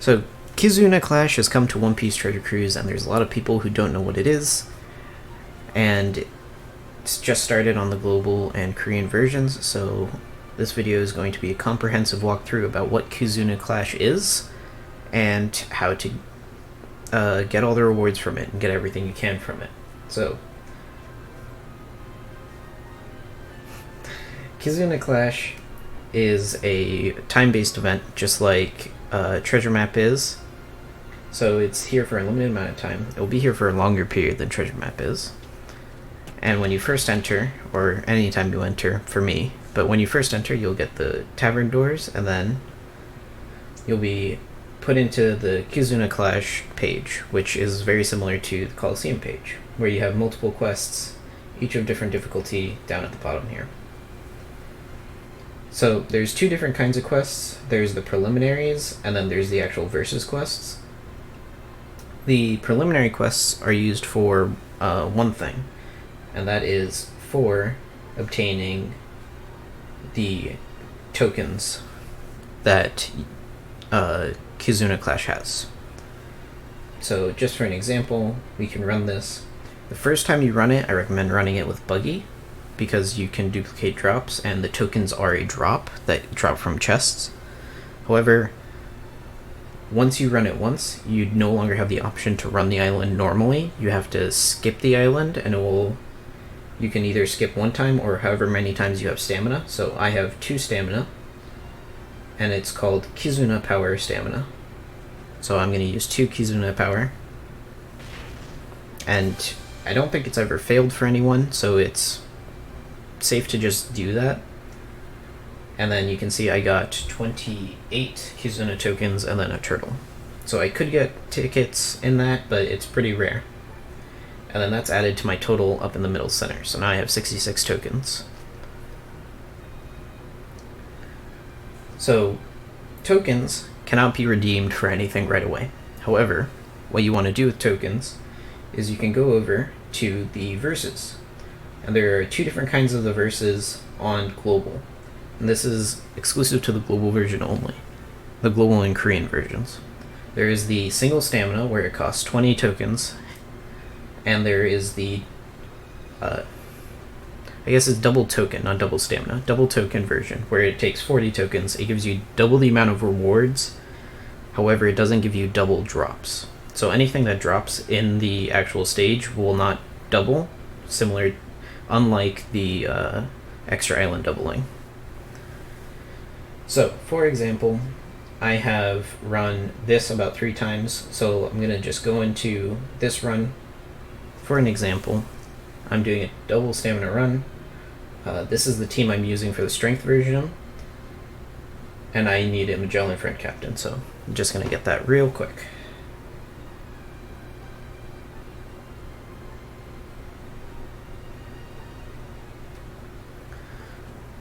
So, Kizuna Clash has come to One Piece Treasure Cruise, and there's a lot of people who don't know what it is. And it's just started on the global and Korean versions, so this video is going to be a comprehensive walkthrough about what Kizuna Clash is and how to get all the rewards from it and get everything you can from it. So, Kizuna Clash is a time-based event, just like Treasure Map is. So it's here for a limited amount of time. It will be here for a longer period than Treasure Map is. And when you first enter, or anytime you enter, for me, but when you first enter, you'll get the tavern doors, and then you'll be put into the Kizuna Clash page, which is very similar to the Coliseum page, where you have multiple quests, each of different difficulty, down at the bottom here. So there's two different kinds of quests. There's the preliminaries, and then there's the actual versus quests. The preliminary quests are used for one thing, and that is for obtaining the tokens that Kizuna Clash has. So just for an example, we can run this. The first time you run it, I recommend running it with Buggy, because you can duplicate drops, and the tokens are a drop that drop from chests. However, once you run it once, you no longer have the option to run the island normally. You have to skip the island, and you can either skip one time or however many times you have stamina. So I have 2 stamina, and it's called Kizuna Power Stamina. So I'm going to use 2 Kizuna Power. And I don't think it's ever failed for anyone, so it's safe to just do that. And then you can see I got 28 Kizuna tokens and then a turtle. So I could get tickets in that, but it's pretty rare. And then that's added to my total up in the middle center. So now I have 66 tokens. So tokens cannot be redeemed for anything right away. However, what you want to do with tokens is you can go over to the verses. And there are 2 different kinds of the verses on global. And this is exclusive to the global version only, the global and Korean versions. There is the single stamina, where it costs 20 tokens, and there is the, I guess it's double token, not double stamina, double token version, where it takes 40 tokens. It gives you double the amount of rewards, however it doesn't give you double drops. So anything that drops in the actual stage will not double, unlike the extra island doubling. So, for example, I have run this about 3 times, so I'm going to just go into this run. For an example, I'm doing a double stamina run. This is the team I'm using for the strength version, and I need a Magellan friend captain, so I'm just going to get that real quick.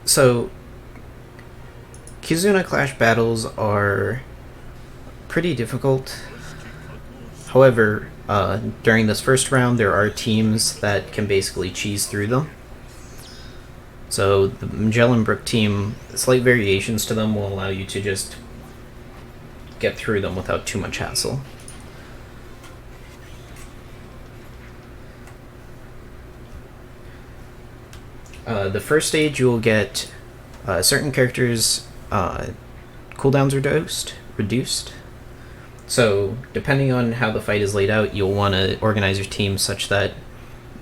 So, Kizuna Clash battles are pretty difficult. However, during this first round, there are teams that can basically cheese through them. So the Magellan Brook team, slight variations to them will allow you to just get through them without too much hassle. The first stage, you will get certain characters' cooldowns are reduced. So depending on how the fight is laid out, you'll want to organize your team such that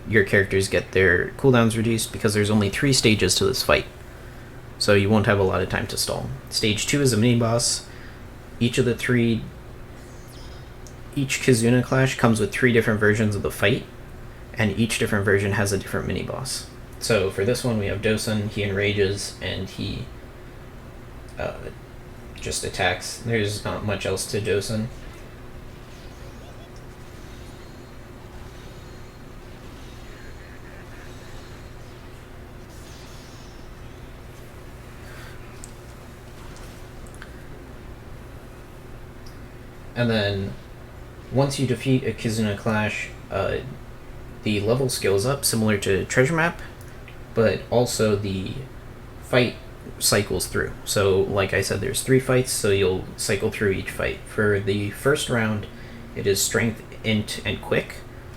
your characters get their cooldowns reduced, because there's only 3 stages to this fight. So you won't have a lot of time to stall. Stage 2 is a mini-boss. Each Kizuna Clash comes with 3 different versions of the fight, and each different version has a different mini-boss. So for this one, we have Dosun. He enrages, and he just attacks. There's not much else to Dosun. And then, once you defeat a Kizuna Clash, the level scales up, similar to Treasure Map, but also the fight cycles through. So like I said, there's 3 fights, so you'll cycle through each fight. For the first round, it is strength, int, and quick.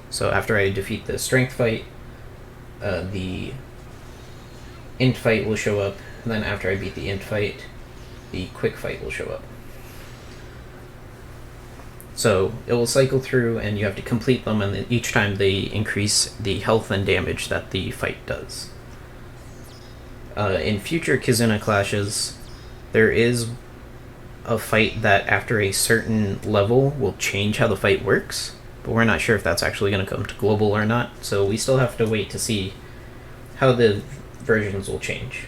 So after I defeat the strength fight, the int fight will show up, and then after I beat the int fight, the quick fight will show up. So it will cycle through, and you have to complete them, and each time they increase the health and damage that the fight does. In future Kizuna Clashes, there is a fight that after a certain level will change how the fight works, but we're not sure if that's actually going to come to Global or not, so we still have to wait to see how the versions will change.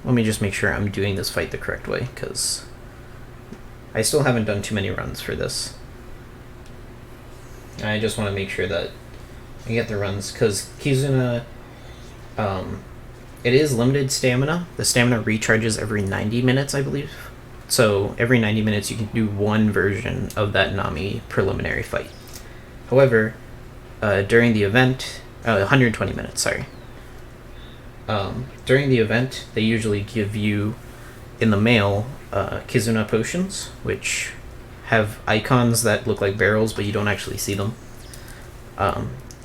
Let me just make sure I'm doing this fight the correct way, because I still haven't done too many runs for this. I just want to make sure that I get the runs, because Kizuna, it is limited stamina. The stamina recharges every 90 minutes, I believe. So every 90 minutes you can do one version of that Nami preliminary fight. However, during the event, 120 minutes, sorry. During the event, they usually give you in the mail Kizuna potions, which have icons that look like barrels, but you don't actually see them.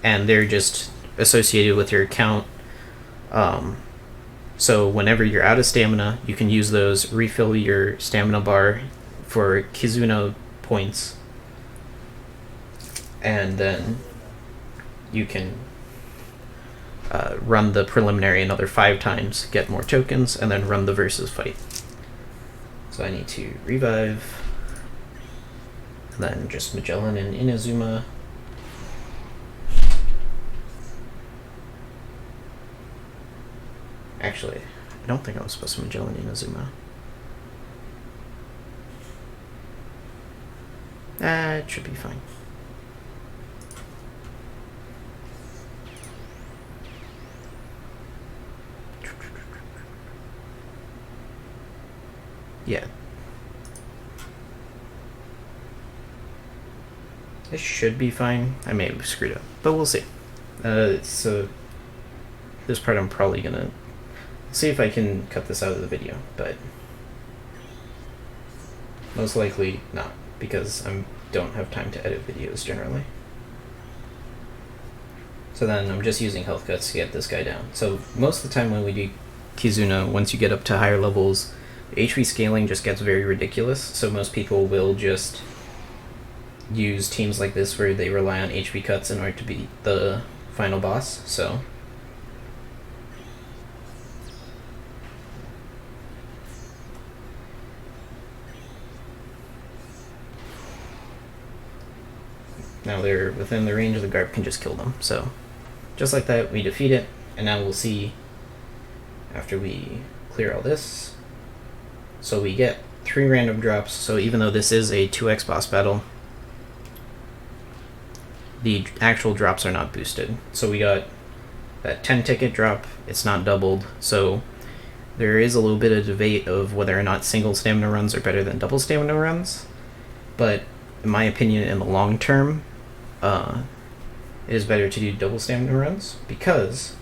And they're just associated with your account. So whenever you're out of stamina, you can use those, refill your stamina bar for Kizuna points, and then you can run the preliminary another 5 times, get more tokens, and then run the versus fight. So I need to revive, and then just Magellan and Inazuma. Actually, I don't think I was supposed to Magellan Inazuma. It should be fine. Yeah. This should be fine. I may have screwed up, but we'll see. So this part I'm probably gonna see if I can cut this out of the video, but most likely not, because I don't have time to edit videos generally. So then I'm just using health cuts to get this guy down. So most of the time when we do Kizuna, once you get up to higher levels, HP scaling just gets very ridiculous, so most people will just use teams like this where they rely on HP cuts in order to beat the final boss. So now they're within the range, the Garp can just kill them. So just like that, we defeat it, and now we'll see after we clear all this. So we get 3 random drops, so even though this is a 2x boss battle, the actual drops are not boosted. So we got that 10 ticket drop, it's not doubled, so there is a little bit of debate of whether or not single stamina runs are better than double stamina runs, but in my opinion, in the long term, it is better to do double stamina runs, because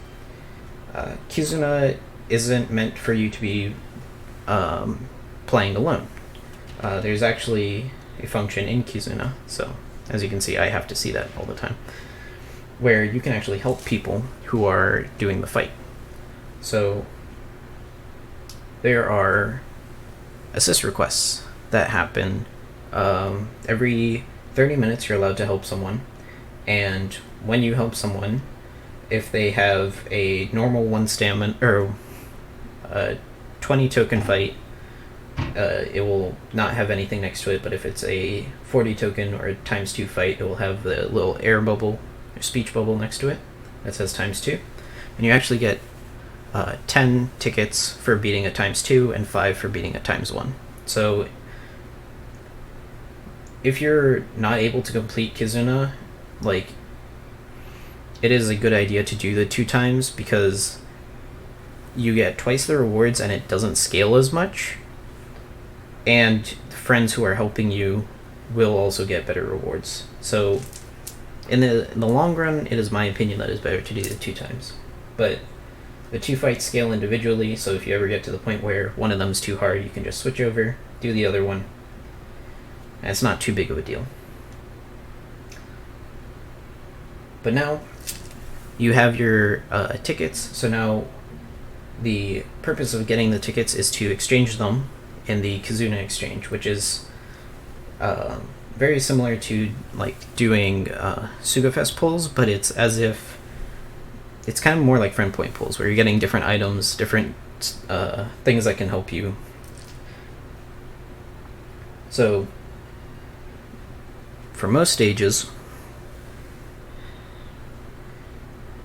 Kizuna isn't meant for you to be playing alone. There's actually a function in Kizuna, so as you can see, I have to see that all the time, where you can actually help people who are doing the fight. So there are assist requests that happen every 30 minutes. You're allowed to help someone, and when you help someone, if they have a normal 1 stamina or a 20 token fight, it will not have anything next to it, but if it's a 40 token or a ×2 fight, it will have the little air bubble or speech bubble next to it that says ×2, and you actually get 10 tickets for beating a ×2 and 5 for beating a ×1. So if you're not able to complete Kizuna, like, it is a good idea to do the 2 times, because you get twice the rewards and it doesn't scale as much, and the friends who are helping you will also get better rewards. So In the long run, it is my opinion that it's better to do the 2 times. But the 2 fights scale individually, so if you ever get to the point where one of them is too hard, you can just switch over, do the other one. And it's not too big of a deal. But now you have your tickets, so now the purpose of getting the tickets is to exchange them in the Kizuna Exchange, which is very similar to like doing Sugafest pulls, but it's as if it's kind of more like friend point pulls, where you're getting different items, different things that can help you. So for most stages,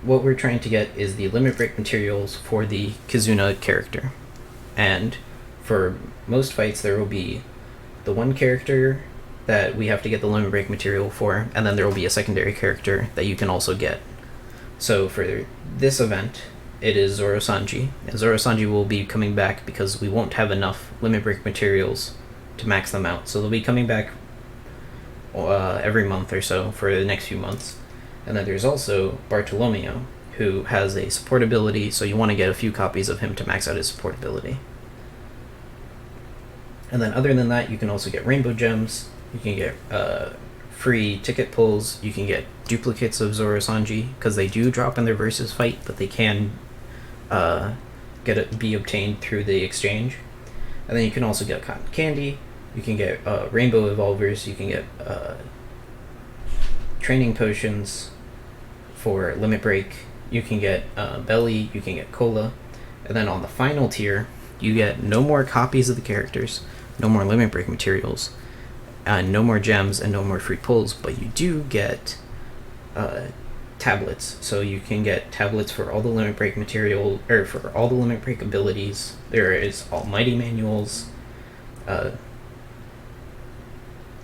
what we're trying to get is the limit break materials for the Kizuna character. And for most fights, there will be the one character that we have to get the limit break material for, and then there will be a secondary character that you can also get. So for this event, it is Zoro Sanji, and Zoro Sanji will be coming back because we won't have enough limit break materials to max them out. So they'll be coming back every month or so for the next few months. And then there's also Bartolomeo, who has a support ability, so you want to get a few copies of him to max out his support ability. And then other than that, you can also get rainbow gems, you can get free ticket pulls, you can get duplicates of Zoro Sanji, because they do drop in their versus fight, but they can be obtained through the exchange. And then you can also get cotton candy, you can get rainbow evolvers, you can get training potions for limit break, you can get belly, you can get cola, and then on the final tier you get no more copies of the characters, no more limit break materials, no more gems, and no more free pulls, but you do get tablets. So you can get tablets for all the limit break material, or for all the limit break abilities. There is almighty manuals.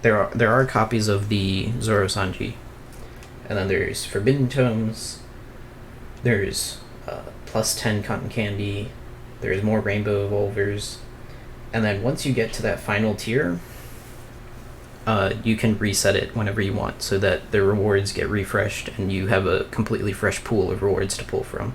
There are copies of the Zoro Sanji. And then there's Forbidden Tomes, there's plus 10 cotton candy, there's more rainbow evolvers, and then once you get to that final tier, you can reset it whenever you want so that the rewards get refreshed and you have a completely fresh pool of rewards to pull from.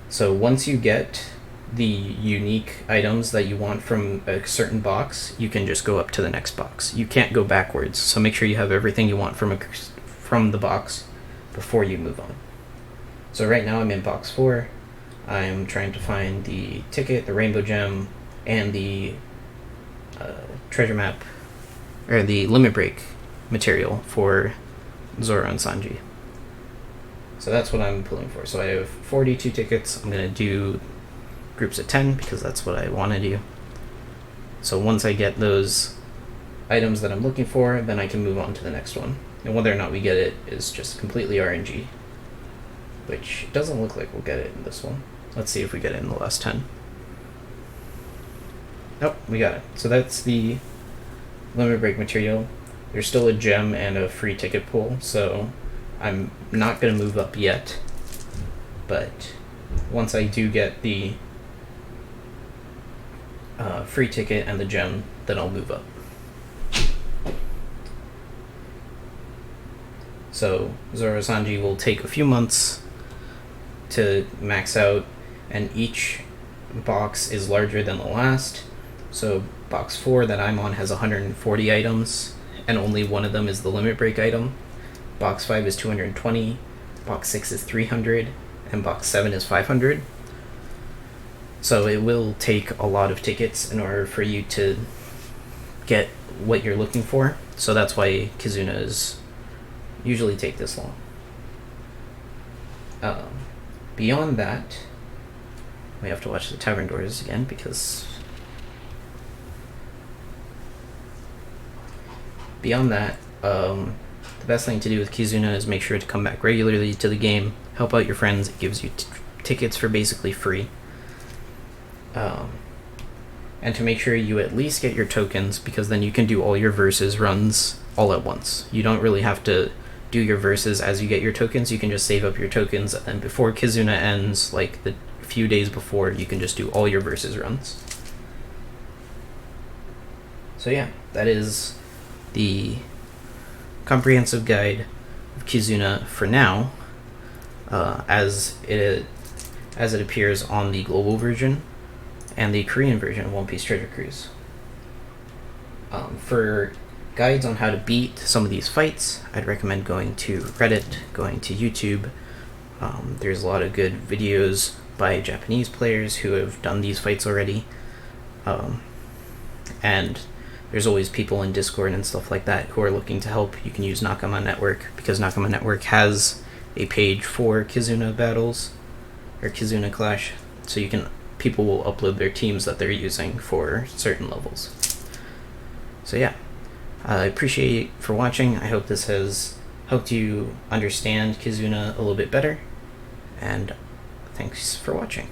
So once you get the unique items that you want from a certain box, you can just go up to the next box. You can't go backwards, so make sure you have everything you want from the box before you move on. So right now I'm in box 4. I'm trying to find the ticket, the rainbow gem, and the treasure map, or the limit break material for Zoro and Sanji. So that's what I'm pulling for. So I have 42 tickets. I'm going to do groups of 10 because that's what I want to do. So once I get those items that I'm looking for, then I can move on to the next one. And whether or not we get it is just completely RNG, which doesn't look like we'll get it in this one. Let's see if we get it in the last 10. Nope, we got it. So that's the limit break material. There's still a gem and a free ticket pool, so I'm not going to move up yet. But once I do get the free ticket and the gem, then I'll move up. So Zoro Sanji will take a few months to max out, and each box is larger than the last. So box 4 that I'm on has 140 items, and only one of them is the limit break item. Box 5 is 220, box 6 is 300, and box 7 is 500. So it will take a lot of tickets in order for you to get what you're looking for. So that's why Kizunas usually take this long. Beyond that, we have to watch the tavern doors again because beyond that, the best thing to do with Kizuna is make sure to come back regularly to the game, help out your friends. It gives you tickets for basically free. And to make sure you at least get your tokens, because then you can do all your versus runs all at once. You don't really have to do your verses as you get your tokens. You can just save up your tokens, and before Kizuna ends, like the few days before, you can just do all your versus runs. So yeah, that is the comprehensive guide Kizuna for now, as it appears on the global version and the Korean version of One Piece Treasure Cruise. For guides on how to beat some of these fights, I'd recommend going to Reddit, going to YouTube. There's a lot of good videos by Japanese players who have done these fights already. And there's always people in Discord and stuff like that who are looking to help. You can use Nakama Network, because Nakama Network has a page for Kizuna battles, or Kizuna Clash, so people will upload their teams that they're using for certain levels. So yeah, I appreciate you for watching. I hope this has helped you understand Kizuna a little bit better, and thanks for watching.